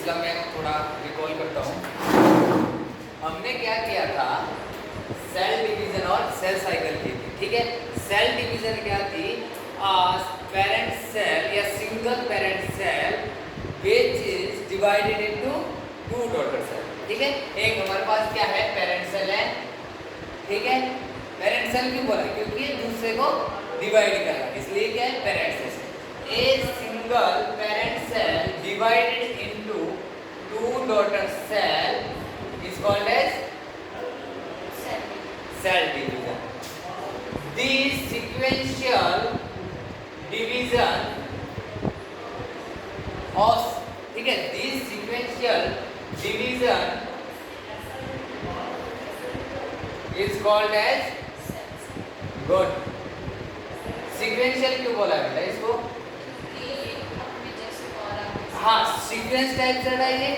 इसका मैं थोड़ा रिकॉल करता हूँ। हमने क्या किया था, सेल डिवीजन और सेल साइकिल की थी, ठीक है। सेल डिवीजन क्या थी, पेरेंट सेल या single parent cell which is divided into two daughter cell, ठीक है। एक हमारे पास क्या है, पेरेंट सेल है, ठीक है। पेरेंट सेल क्यों बोला, क्योंकि दूसरे को डिवाइड कर रहा है, इसलिए क्या है, parent cell. A single parent cell divided into two daughter cell is called as cell division. This sequential division of, ठीक है, this sequential division is called as good. Sequential क्यों बोला बेटा इसको? हाँ, सीक्वेंस टाइप चल रहा है, ये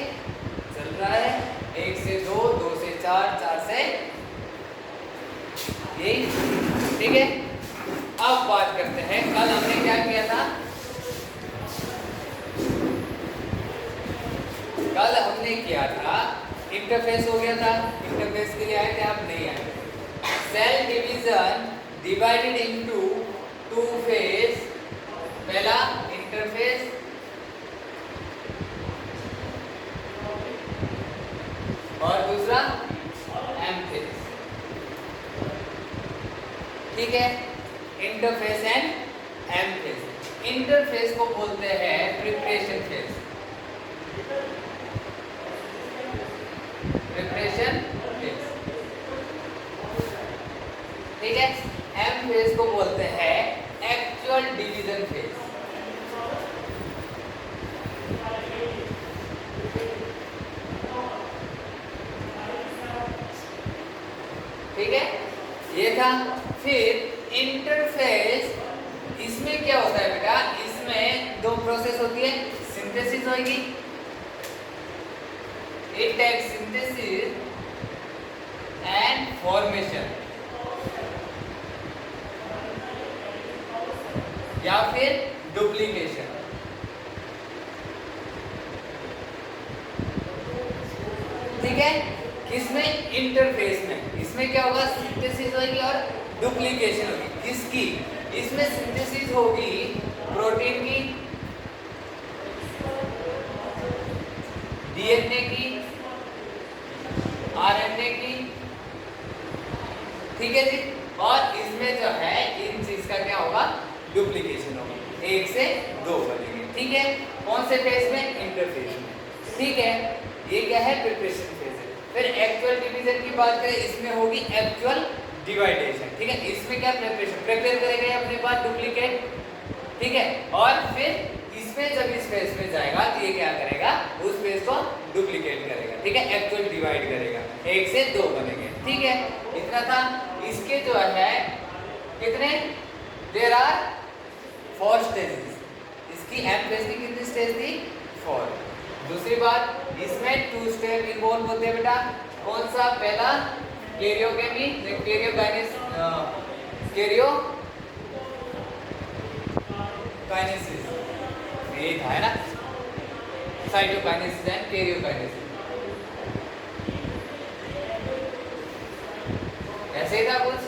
चल रहा है 1 से 2, 2 से 4, 4 से यही, ठीक है। अब बात करते हैं, कल हमने क्या किया था, कल हमने किया था इंटरफेस हो गया था, इंटरफेस के लिए आए थे, आप नहीं आए। Cell division divided into two phase, पहला इंटरफेस और दूसरा एम फेज, ठीक है। Interphase and M phase. Interphase को बोलते हैं प्रिपरेशन फेज, प्रिपरेशन फेज, ठीक है। एम फेज को बोलते हैं एक्चुअल डिवीजन फेज, ठीक है, ये था। फिर इंटरफेस, इसमें क्या होता है बेटा, इसमें दो प्रोसेस होती है, सिंथेसिस होगी, it takes synthesis and formation, या फिर डुप्लीकेशन, ठीक है। किसमें, इंटरफेस में। इसमें क्या होगा, सिंथेसिस होगी और डुप्लीकेशन होगी। किसकी, इसमें सिंथेसिस होगी प्रोटीन की, डीएनए की, आरएनए की, ठीक है जी। और इसमें जो है इन चीज का क्या होगा, डुप्लीकेशन होगा, 1 से 2 बनेंगे, ठीक है। कौन से फेज में, इंटरफेज में, ठीक है। ये क्या है, प्रिपरेशन फेज है। फिर एक्चुअल डिवीजन की बात करें, इसमें होगी एक्चुअल डिवाइडेशन, ठीक है। इसमें क्या, प्रिपरेशन, प्रिपेयर करेगा अपने पास डुप्लीकेट, ठीक है। और फिर इसमें जब इस फेज में जाएगा तो ये क्या करेगा, उस फेज को डुप्लीकेट करेगा, ठीक है, एक्चुअल डिवाइड करेगा, 1 से 2 बनेंगे, ठीक है। इतना था। इसके जो है कितने, देयर आर 4 स्टेजेस। इसकी एम फेज की कितनी स्टेज थी, 4। दूसरी बात, इसमें 2 स्टेप इन्वॉल्व होते हैं बेटा। कौन सा, पहला कैरियोकेमी, कैरियोकाइनेसिस, यही था, है ना, साइटोकाइनेसिस एंड कैरियोकाइनेसिस, ऐसे ही था कुछ।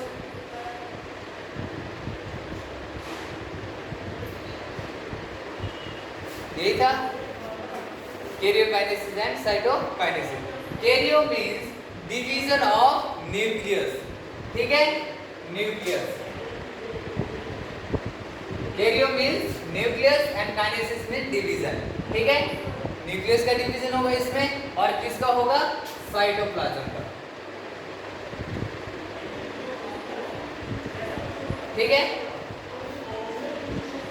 यही था, karyokinesis and cytokinesis. Cairo means division of nucleus, ठीक है, nucleus. Cairo means nucleus and kinesis means division, ठीक है। न्यूक्लियस का डिवीजन होगा इसमें, और किसका होगा, साइटोप्लाज्म का, ठीक है,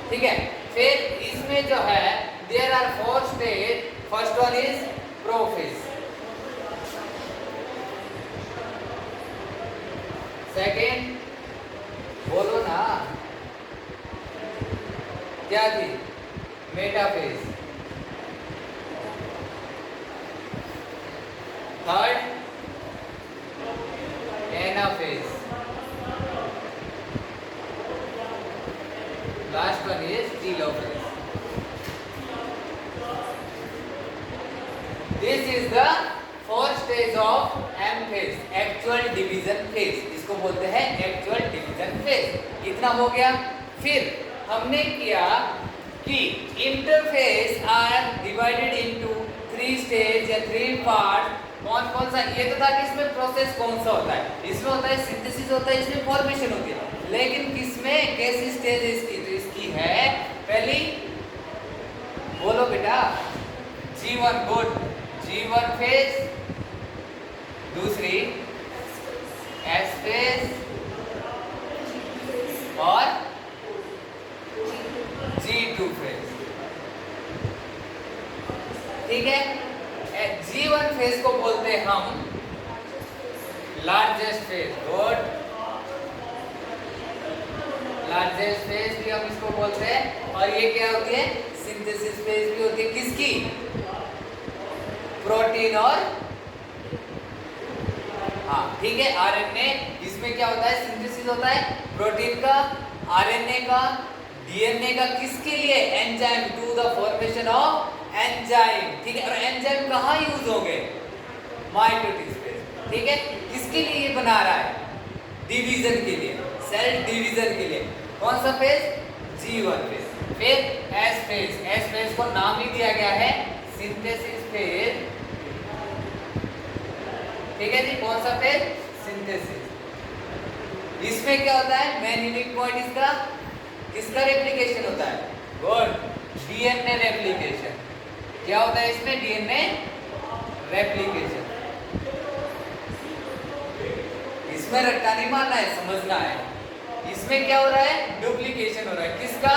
ठीक है। फिर इसमें जो है there are 4 stage. First one is prophase, second, बोलो ना क्या थी, metaphase, third anaphase, last one is telophase. This is the fourth stage of M phase, actual division phase. इसको बोलते हैं एक्चुअल डिवीजन फेज। इतना हो गया। फिर हमने किया कि interphase are divided into 3 stage या 3 पार्ट। कौन कौन सा? ये तो था कि इसमें प्रोसेस कौन सा होता है, इसमें होता है सिंथेसिस होता है, इसमें फॉर्मेशन होती है। लेकिन किसमें कैसी स्टेज है इसकी? तो इसकी है पहली, बोलो बेटा, G1 गुड, G1 फेज, दूसरी S फेज और G2 फेज। ठीक है। G1 फेज को बोलते हैं हम largest phase, good, largest phase भी हम इसको बोलते हैं। और ये क्या होती है? सिंथेसिस फेज भी होती है। किसकी? प्रोटीन और, हाँ ठीक है, आरएनए। इसमें क्या होता है? सिंथेसिस होता है प्रोटीन का, आरएनए का, डीएनए का। किसके लिए? Enzyme, to the formation of enzyme. ठीक है। और एंजाइम कहाँ यूज होंगे? Mitosis phase. ठीक है। किसके लिए ये बना रहा है? डिवीजन के लिए, सेल डिवीजन के लिए। कौन सा फेज? G1 phase. फिर S फेज, S फेज को नाम ही दिया गया है सिंथेसिस फेज। ठीक है जी। कौन सा फेज? सिंथेसिस। इसमें क्या होता है? मेन यूनिक पॉइंट इसका, किसका रेप्लिकेशन होता है? Good, DNA replication. क्या होता है इसमें? DNA replication. इसमें रट्टा नहीं मारना है, समझना है। इसमें क्या हो रहा है? डुप्लीकेशन हो रहा है। किसका?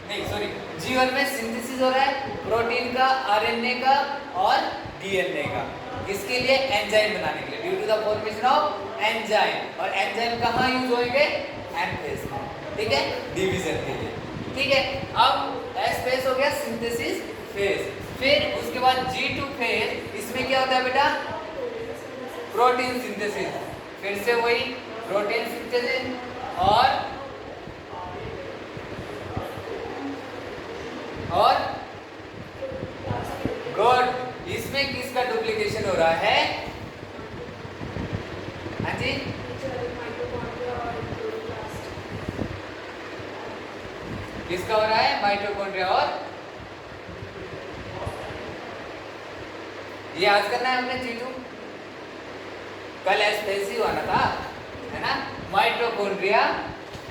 नहीं सॉरी, G1 में सिंथेसिस हो रहा है प्रोटीन का, आरएनए का और डीएनए का। किसके लिए? एंजाइम बनाने के लिए, due to the formation of enzyme. और एंजाइम कहाँ यूज होंगे? एम फेज में। ठीक है, डिवीजन के लिए। ठीक है। अब S फेज हो गया सिंथेसिस फेज। फिर उसके बाद G2 फेज, इसमें क्या होता है बेटा? Protein synthesis. फिर से वही प्रोटीन सिंथेसिस और गुड, इसमें किसका डुप्लीकेशन हो रहा है? हाँ जी, किसका हो रहा है? माइटोकॉन्ड्रिया। और ये याद करना है हमने G2, कल S फेज ही हुआ था, है ना? Mitochondria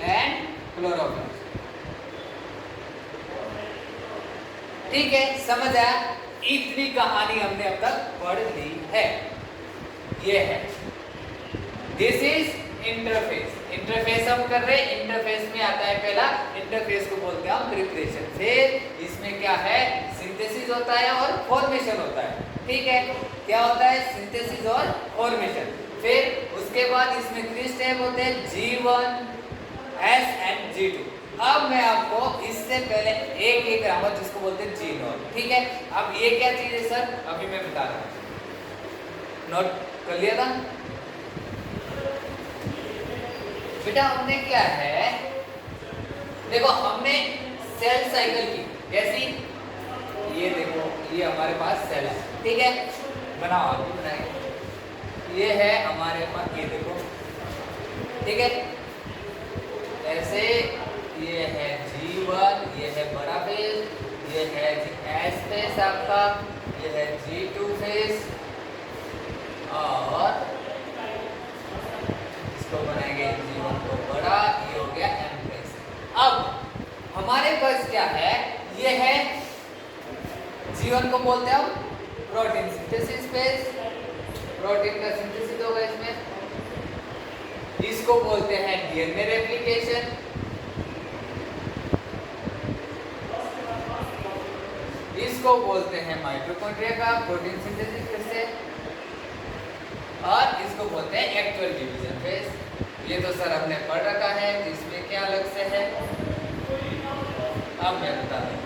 and chloroplast. ठीक है, समझ आया? इतनी कहानी हमने अब तक पढ़ ली है। ये है, दिस इज इंटरफेस। इंटरफेस हम कर रहे हैं। इंटरफेस में आता है पहला, इंटरफेस को बोलते हैं हम प्रिपरेशन। फिर इसमें क्या है? सिंथेसिस होता है और फॉर्मेशन होता है। ठीक है, क्या होता है? सिंथेसिस और फॉर्मेशन। फिर उसके बाद इसमें 3 स्टेप होते हैं, G1, S एंड G2। अब मैं आपको इससे पहले एक एक ग्रामर जिसको बोलते हैं G0। ठीक है। अब ये क्या चीज है सर? अभी मैं बता रहा हूँ, नोट कर लिया था बेटा? हमने क्या है, देखो हमने सेल साइकिल की। कैसी? ये देखो, ये हमारे पास सेल है। ठीक है, बनाओ, आप भी बनाएंगे। ये है हमारे पास, ये देखो, ठीक है, ऐसे। ये है G1, ये है बड़ा फेज, ये है S फेज आपका, ये है G2 फेज, और इसको बनाएंगे G1 को बड़ा, ये हो गया M फेज। अब हमारे पास क्या है? ये है G1 को बोलते हैं हम प्रोटीन सिंथेसिस फेज, प्रोटीन का सिंथेसिस होगा इसमें। इसको बोलते हैं डीएनए रेप्लिकेशन। इसको बोलते हैं माइटोकॉन्ड्रिया का प्रोटीन सिंथेसिस फिर से, और इसको बोलते हैं एक्चुअल डिवीजन फेज। ये तो सर हमने पढ़ रखा है, तो इसमें क्या अलग से है अब मैं बता दूं।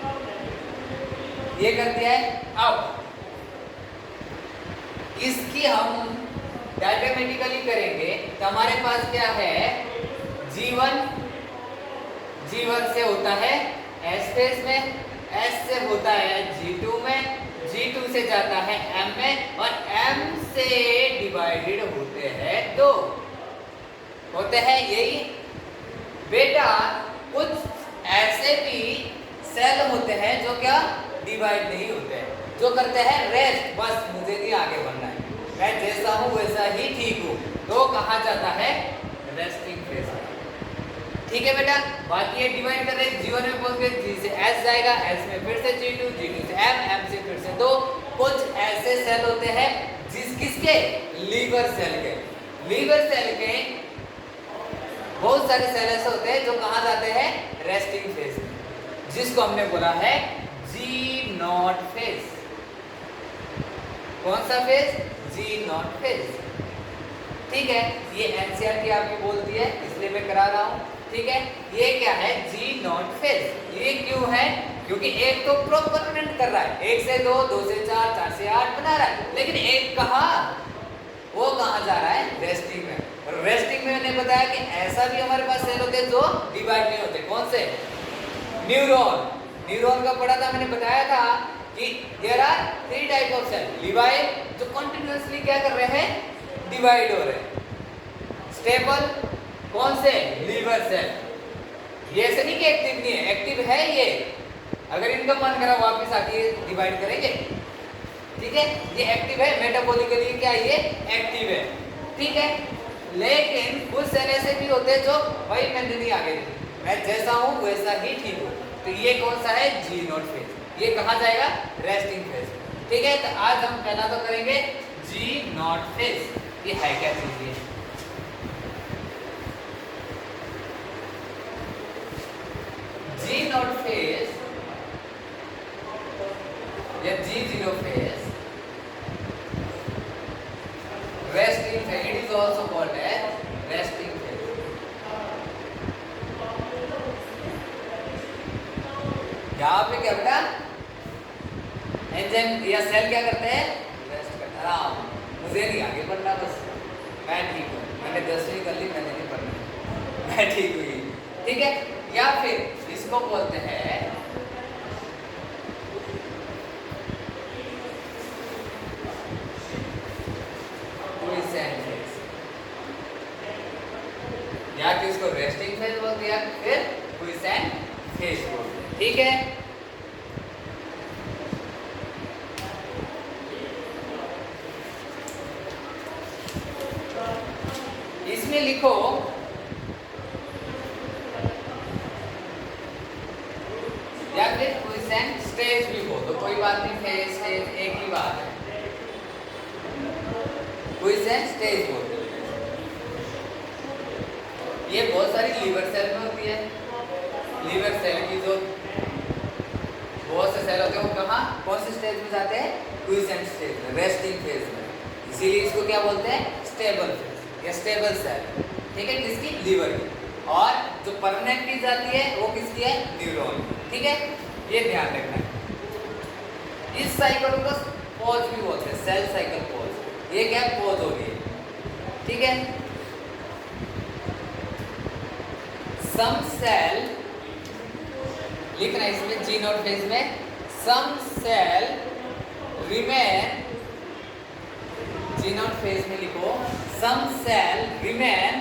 ये कर दिया है। अब इसकी हम डायग्रामेटिकली करेंगे तो हमारे पास क्या है? G1 से होता है S फेज में, S से होता है G2 में, G2 से जाता है M में और M से डिवाइडेड होते हैं 2 होते हैं यही बेटा। कुछ ऐसे भी सेल होते हैं जो क्या डिवाइड नहीं होते हैं, जो करते हैं रेस्ट, बस मुझे भी आगे बढ़ना है, मैं जैसा हूं वैसा ही ठीक हूं, तो कहा जाता है रेस्टिंग फेज। ठीक है बेटा, बाकी ये डिवाइड कर रहे हैं G1 में पहुंच गए, G से S जाएगा, S में फिर से G2, G2 से M, M से फिर से 2। कुछ ऐसे सेल होते हैं किसके, लीवर सेल के। लीवर सेल के बहुत सारे सेल ऐसे होते हैं जो कहाँ जाते हैं रेस्टिंग फेज में, जिसको हमने बोला है G0 फेज। कौन सा फेज, G0 फेज। ठीक है, ये एनसीईआरटी आपकी बोलती है इसलिए मैं करा रहा हूँ। ठीक है, ये क्या है G0 फेज। ये क्यों है, क्योंकि एक तो प्रोपोनेंट कर रहा है, 1 से 2, 2 से 4, 4 से 8 बना रहा है, लेकिन एक कहा वो कहाँ जा रहा है रेस्टिंग में। रेस्टिंग में मैंने बताया कि ऐसा भी हमारे पास सेल होते हैं जो डिवाइड नहीं होते। कौन से, न्यूरॉन। न्यूरॉन का पढ़ा था, मैंने बताया था कि there are 3 type of cell. लिवाई जो कंटिन्यूअसली क्या कर रहे हैं, डिवाइड हो रहे हैं। स्टेबल, कौन से, लीवर सेल। ये ऐसे नहीं कि एक्टिव नहीं है, एक्टिव है ये, अगर इनका मन करा वापस आके डिवाइड करेंगे। ठीक है, ये एक्टिव है, मेटाबॉलिकली क्या ये एक्टिव है। ठीक है, लेकिन कुछ सेल ऐसे भी होते हैं जो भाई मैं नहीं आगे, मैं जैसा हूँ वैसा ही ठीक हूँ, तो ये कौन सा है G0 फेज। ये कहाँ जाएगा, रेस्टिंग फेज। ठीक है, तो आज हम पहला तो करेंगे G0 फेज। ये है क्या चीज, ये G0 फेज या G0 phase, resting phase, it is also called as resting phase। यहाँ पे क्या बेटा, एंजाइम या सेल क्या करते हैं, रेस्ट करते हैं। आराम, मुझे नहीं आगे बढ़ना, बस मैं ठीक हूँ, मैंने 10वीं कर ली, मैंने नहीं पढ़ना, मैं ठीक हुई। ठीक है, या फिर इसको बोलते हैं क्विसेंट फेज, या कि इसको रेस्टिंग फेज बोलते हैं, फिर क्विसेंट फेज बोलते हैं। ठीक है, इसमें लिखो या फिर क्विसेंट स्टेज भी हो तो कोई बात नहीं, फेज स्टेज एक ही बात है। क्विसेंट स्टेज बोलते हैं। ये बहुत सारी लीवर सेल में होती है। लीवर सेल की जो बहुत से सेल होते हैं वो कहाँ, कौन से स्टेज में जाते हैं, क्विसेंट स्टेज में, रेस्टिंग फेज में। इसीलिए इसको क्या बोलते हैं, स्टेबल फेज या स्टेबल सेल। ठीक है, किसकी, लीवर की। और जो परमानेंट की जाती है वो किसकी है, न्यूरॉन। ठीक है, ये ध्यान रखना है। इस साइकिल को पॉज भी बोलते हैं, सेल साइकिल पॉज। ये क्या, पॉज हो रही है। ठीक है, सम सेल लिखना इसमें G0 फेज में, some cell remain, G0 phase में लिखो some cell remain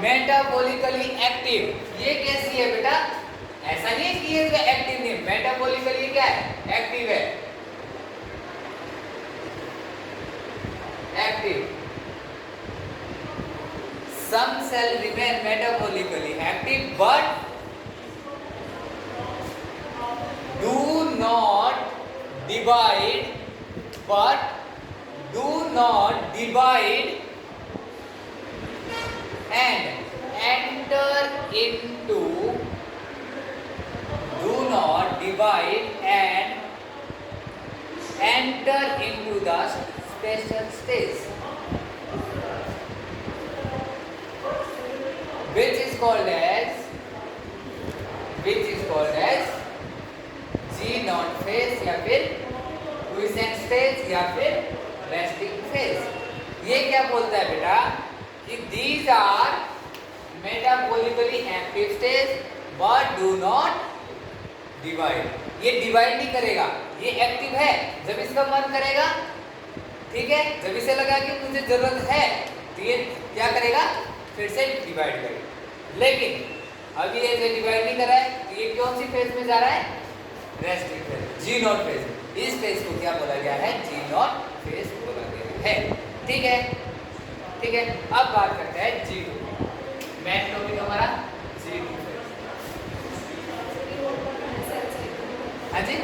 metabolically active. ये कैसी है बेटा, ऐसा नहीं है कि ये जो एक्टिव नहीं, मेटाबॉलिकली क्या है, एक्टिव है, active. Some cell remain metabolically active but do not divide, and enter into, do not divide and enter into the special stage, which is called as G0 phase या फिर quiescent stage या फिर resting phase. ये क्या बोलता है बेटा कि these are metabolically active stage but do not divide। ये डिवाइड नहीं करेगा, ये एक्टिव है। जब इसका मन करेगा, ठीक है, जब इसे लगा कि मुझे जरूरत है तो ये क्या करेगा, फिर से डिवाइड करेगा। लेकिन अभी ये जो डिवाइड नहीं कर रहा है तो ये कौन सी फेज में जा रहा है, resting phase, G naught phase. इस फेज को क्या बोला गया है, जी नॉट फेज बोला गया है। ठीक है, ठीक है। अब बात करते हैं G2, मेन टॉपिक हमारा G2 फेज। हाँ जी,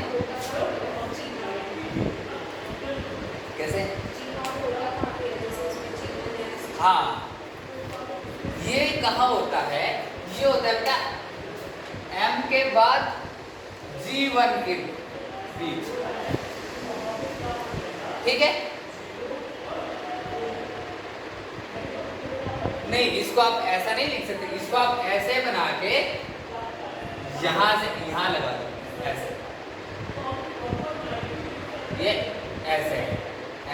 कैसे? हाँ, ये कहाँ होता है, ये होता है बेटा M के बाद G1 के बीच। ठीक है, नहीं इसको आप ऐसा नहीं लिख सकते, इसको आप ऐसे बना के यहां से यहां लगा दो, ऐसे, ये ऐसे है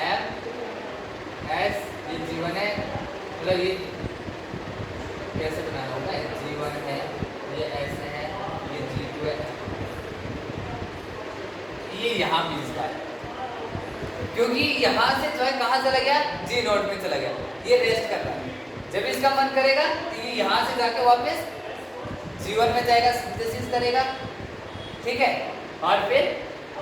M S, ये G1 है, मतलब ये कैसे बनाना होगा, G1 है, ये ऐसे है, ये G2 है, ये यहाँ भी इसका है, क्योंकि यहाँ से जो है कहाँ चला गया, G नोट में चला गया, ये रेस्ट कर रहा है। जब इसका मन करेगा तो ये यहाँ से जाके वापस G1 में जाएगा, सिंथेसिस करेगा, ठीक है, और फिर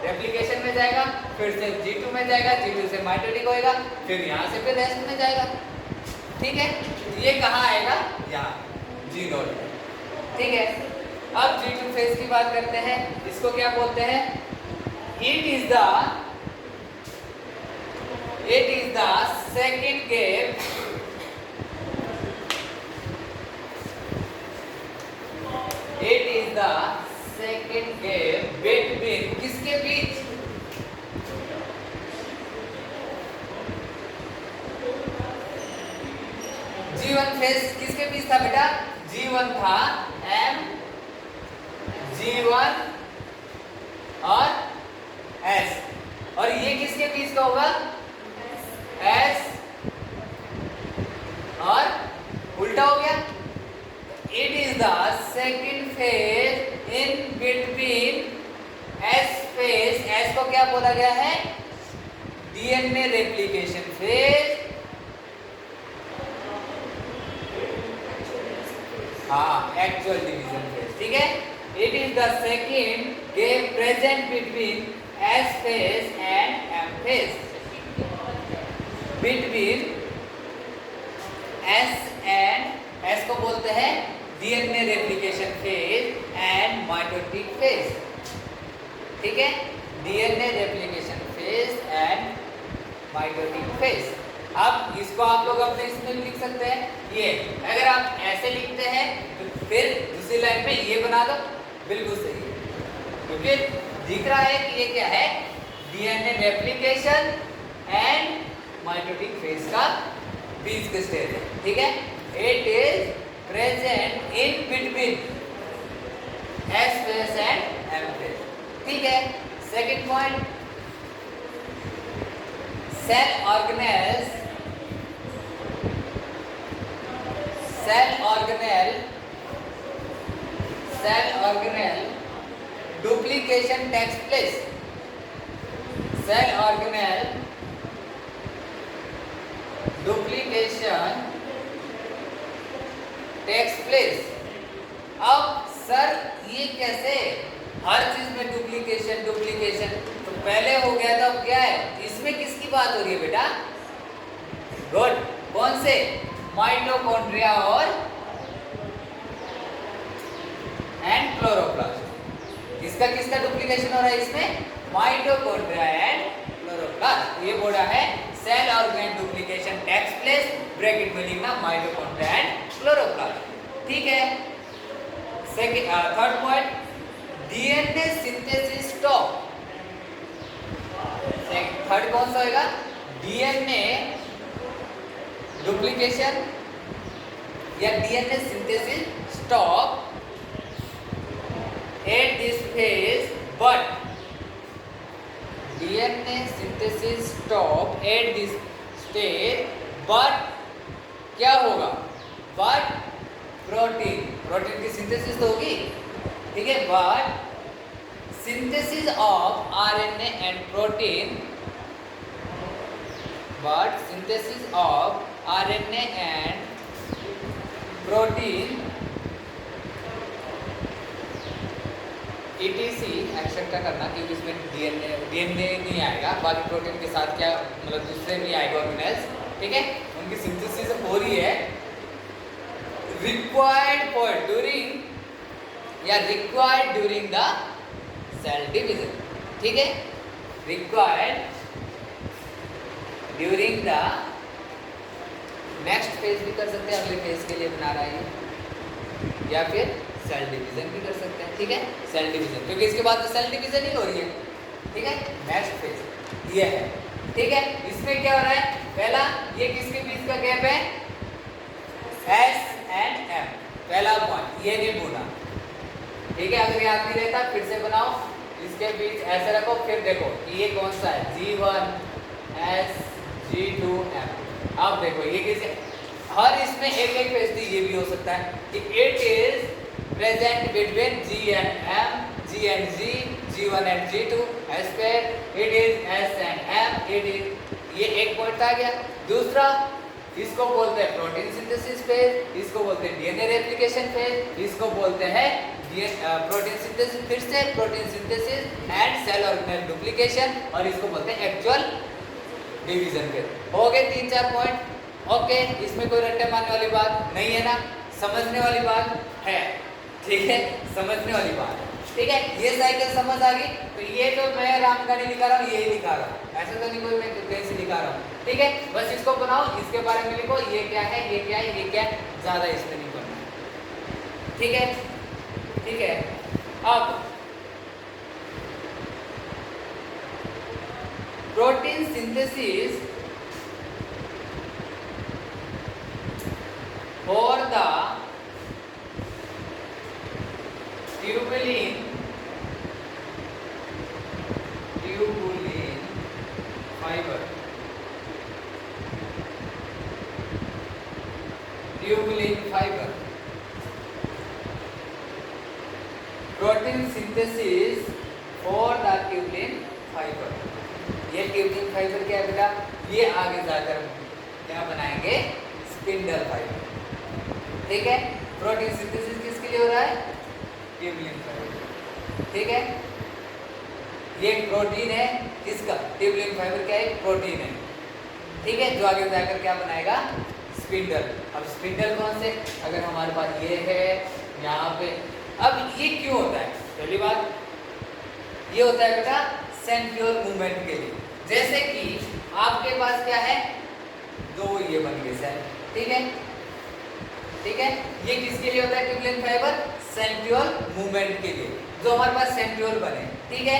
रेप्लिकेशन में जाएगा, फिर से G2 में जाएगा, G2 से माइटोटिक होएगा, फिर यहाँ से फिर रेस्ट में जाएगा। ठीक है, ये कहाँ आएगा, यहाँ G नोट में। ठीक है, अब G2 फेज की बात करते हैं, इसको क्या बोलते हैं, it is the second gap between किसके बीच, G1 फेज किसके बीच था बेटा, G1 था M, G1 और S, और ये किसके बीच का होगा, S और उल्टा हो गया। It is the second phase in between S phase, S को क्या बोला गया है, DNA रेप्लिकेशन फेज, हाँ, एक्चुअल डिवीजन फेज। ठीक है, it is the second gap present between S phase and M phase, between S and S को बोलते हैं DNA replication phase and mitotic phase. ठीक है, DNA replication phase and mitotic phase. अब इसको आप लोग अपने इसमें लिख सकते हैं, ये अगर आप ऐसे लिखते हैं तो फिर दूसरी लाइन में ये बना दो, बिल्कुल सही है, क्योंकि दिख रहा है कि ये क्या है, DNA replication and mitotic phase का बीच का स्टेज है। ठीक है, it is present in between S phase and M phase. ठीक है, second point, cell organelle duplication takes place, cell organelle duplication takes place. अब सर ये कैसे, हर चीज में डुप्लीकेशन, तो पहले हो गया था, अब क्या है, इसमें किसकी बात हो रही है बेटा, गुड, कौन से, माइटोकॉन्ड्रिया और एंड क्लोरोप्लास्ट। किसका किसका डुप्लीकेशन हो रहा है इसमें, माइटोकॉन्ड्रिया एंड क्लोरोप्लास्ट। ये बोला है cell organelle duplication takes place, bracket में लिखना माइटोकॉन्ड्रिया एंड क्लोरोप्लास्ट। ठीक है, second third point, DNA synthesis stop. Third कौन सा होगा, डीएनए डुप्लीकेशन या DNA synthesis stop at this phase, but DNA synthesis stop at this stage, but क्या होगा, बट प्रोटीन की सिंथेसिस तो होगी। ठीक है, but synthesis of RNA and protein, but synthesis of RNA and protein ETC action का करना, क्योंकि इसमें डीएनए नहीं आएगा, बाकी प्रोटीन के साथ क्या मतलब दूसरे भी आएगा ऑर्गेनेल्स, ठीक है, उनकी सिंथेसिस हो रही है रिक्वायर्ड फॉर ड्यूरिंग या required during the cell division, ठीक है, required during the next phase भी कर सकते हैं, अगले फेज के लिए बना रहा है, या फिर सेल डिवीजन भी कर सकते हैं, ठीक है, सेल डिवीजन, क्योंकि इसके बाद तो सेल डिवीजन ही हो रही है, ठीक है, नेक्स्ट फेज ये है, ठीक है। इसमें क्या हो रहा है, पहला ये किसके बीच का गैप है, S एंड M, पहला पॉइंट ये नहीं भूलना, ठीक है, अगर याद नहीं रहता फिर से बनाओ, इसके बीच ऐसे रखो, फिर देखो ये कौन सा है, G1 S G2 M, अब देखो ये किसे, हर इसमें एक एक फेज थी, ये भी हो सकता है कि it is present between G and M, G and G, G1 and G2, as per it is S and M, it is, ये एक पॉइंट आ गया। दूसरा इसको बोलते हैं प्रोटीन सिंथेसिस फेज, इसको बोलते हैं डीएनए रेप्लिकेशन फेज, इसको बोलते हैं प्रोटीन सिंथेसिस, फिर से protein synthesis and cell organelle duplication, और इसको बोलते हैं एक्चुअल डिवीजन फेज। हो गए 3-4 पॉइंट, ओके, इसमें कोई रट्टे मारने वाली बात नहीं है ना, समझने वाली बात है, ठीक है, समझने वाली बात, ठीक है, ये साइकिल समझ आ गई, तो ये जो मैं राम का नहीं लिखा रहा हूँ यही लिखा रहा हूँ, ऐसे तो नहीं कोई मैं कहीं से लिखा रहा हूँ, ठीक है, बस इसको बनाओ, इसके बारे में लिखो, ये क्या है, ये क्या है, ये क्या है, ज्यादा इसमें नहीं पढ़ना, ठीक है, ठीक है। अब protein synthesis for the tubulin fibre, tubulin fibre, protein synthesis for the tubulin fibre, ये ट्यूबुलिन फाइबर क्या है बेटा, ये आगे जाकर क्या बनाएंगे, स्पिंडल फाइबर, ठीक है, प्रोटीन सिंथेसिस किसके लिए हो रहा है, ट्यूबुलिन फाइबर, ठीक है, ये प्रोटीन है, किसका, ट्यूबुलिन फाइबर क्या है, प्रोटीन है, ठीक है, जो आगे जाकर क्या बनाएगा, स्पिंडल। अब स्पिंडल कौन से, अगर हमारे पास ये है यहाँ पे, अब ये क्यों होता है, पहली बात ये होता है बेटा सेंट्रियोल मूवमेंट के लिए, जैसे कि आपके पास क्या है, दो ये बन गए सेल, ठीक है, ठीक है, ये किसके लिए होता है ट्यूबुलिन फाइबर, सेंट्रियोल मूवमेंट के लिए, जो हमारे पास सेंट्रियोल बने, ठीक है,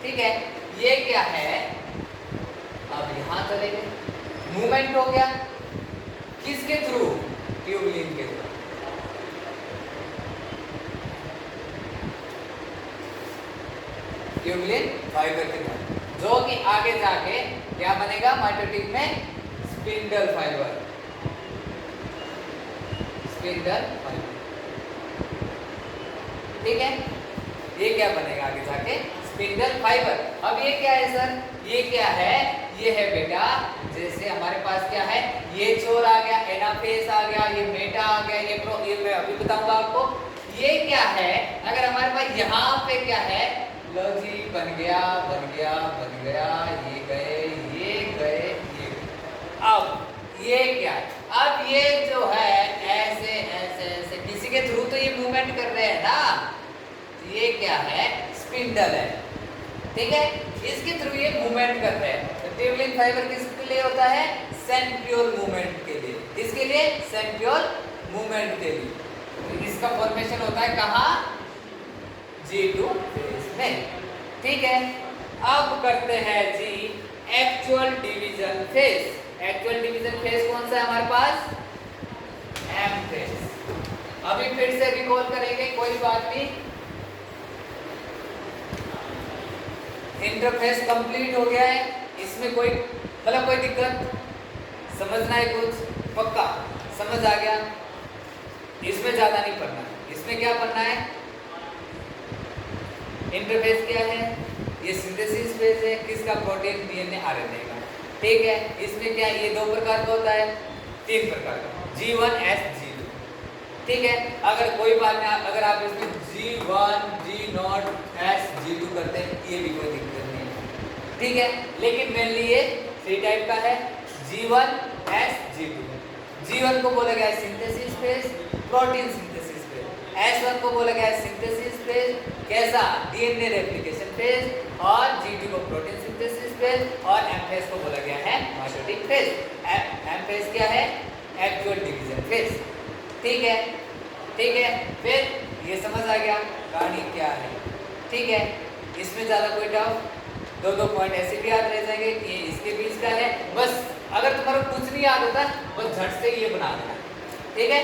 ठीक है, ये क्या है, अब यहां चले गए, मूवमेंट हो गया, किसके थ्रू, ट्यूबुलिन के थ्रू, ट्यूबुलिन फाइबर के थ्रू, जो कि आगे जाके क्या बनेगा माइटोटिक में, स्पिंडल फाइबर, स्पिंडल फाइबर, ठीक है, ये क्या बनेगा आगे जाके, स्पिंडल फाइबर। अब ये क्या है सर, ये क्या है, ये है बेटा, जैसे हमारे पास क्या है, ये छोर आ गया, एनाफेज आ गया, ये मेटा आ गया, ये मैं अभी बताऊंगा आपको, ये क्या है, अगर हमारे पास यहाँ पे क्या है, लो जी बन गया बन गया बन गया, ये गए ये गए ये, अब ये क्या है, अब ये जो है ऐसे ऐसे ऐसे किसी के थ्रू तो ये मूवमेंट कर रहे हैं ना, ये क्या है, स्पिंडल है, ठीक है, इसके थ्रू ये मूवमेंट कर रहे हैं, तो ट्यूबुलिन फाइबर किसके लिए होता है, सेंट्रियोल मूवमेंट के लिए, इसके लिए सेंट्रियोल मूवमेंट के लिए, तो इसका फॉर्मेशन होता है कहाँ, G2 फेज में, ठीक है। अब करते हैं जी actual division phase, actual division phase कौन सा है हमारे पास, M फेज। अभी फिर से रिकॉल करेंगे, कोई बात नहीं, इंटरफेस कंप्लीट हो गया है, इसमें कोई मतलब कोई दिक्कत, समझना है कुछ पक्का समझ आ गया, इसमें ज्यादा नहीं पढ़ना है, इसमें क्या पढ़ना है, इंटरफेस क्या है? ये सिंथेसिस फेज है किसका? प्रोटीन डीएनए आरएनए का। ठीक है, इसमें क्या ये 2 प्रकार का होता है, 3 प्रकार का, G1 S G2। ठीक है, अगर कोई बात नहीं, अगर आप इसमें G1 G0 S G2 करते हैं ये भी कोई दिक्कत नहीं है। ठीक है, लेकिन मेनली ये 3 टाइप का है, G1 S G2। G1 को बोला गया है synthesis phase, protein synthesis phase. S1 को बोला गया है सिंथेसिस फेज, कैसा? DNA replication phase. और G2 को प्रोटीन सिंथेसिस फेज। और M फेज को बोला गया है माइटोटिक फेज। M फेज क्या है? Actual division phase. ठीक है, ठीक है, फिर ये समझ आ गया कहानी क्या है। ठीक है, इसमें ज़्यादा कोई डाउट? 2 पॉइंट ऐसे भी याद रह जाएंगे कि ये इसके बीच का है। बस अगर तुम्हारा कुछ नहीं याद होता बस झट से ये बना देना। ठीक है,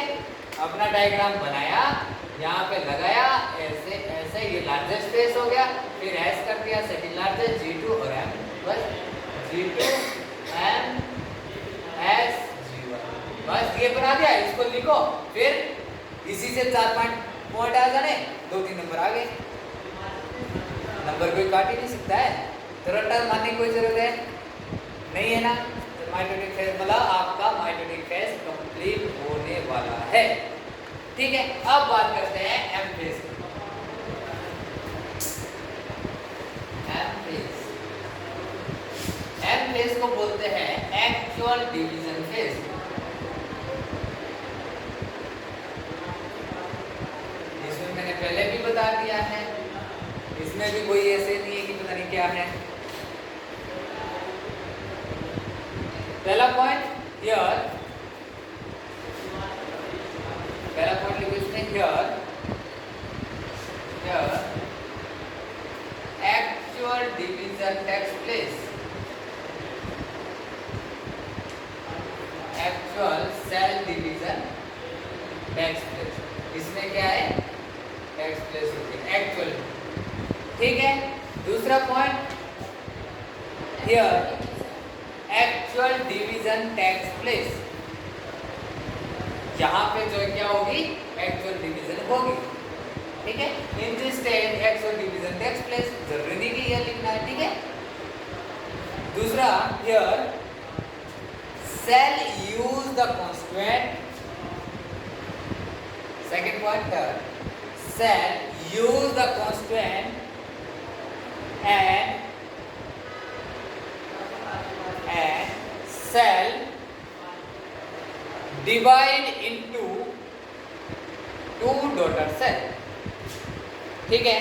अपना डायग्राम बनाया, यहाँ पे लगाया, ऐसे ऐसे ये लार्जेस्ट फेज हो गया, फिर एस कर दिया सेकंड लार्जेस्ट G2 और M, बस G2 M S G1, बस ये बना दिया। इसको लिखो, फिर इसी से 4 पॉइंट आ जाने, 2-3 नंबर आ गए। नंबर कोई काट ही नहीं सकता है, तो रट्टा मारने की कोई जरूरत है नहीं है ना। तो माइटोटिक फेज मतलब आपका माइटोटिक फेज कंप्लीट होने वाला है। ठीक है, अब बात करते हैं एम फेज की। एम फेज को बोलते हैं एक्चुअल डिवीजन फेज। इसमें मैंने पहले भी बता दिया है, इसमें भी कोई ऐसे नहीं है कि पता नहीं क्या है। पहला पॉइंट हियर, पहला पॉइंट लिखो इसमें here actual division takes place, actual cell division takes place. इसमें क्या है? टेक्स प्लेस होती है एक्चुअल। ठीक है, दूसरा point here actual division takes place, यहाँ पे जो क्या होगी? एक्चुअल डिवीजन होगी। ठीक है, in this stage actual division takes place, जरूरी नहीं कि यह लिखना है। ठीक है, दूसरा here cell use the constant, second point cell use the constant and cell divide into 2 daughter cell। ठीक है,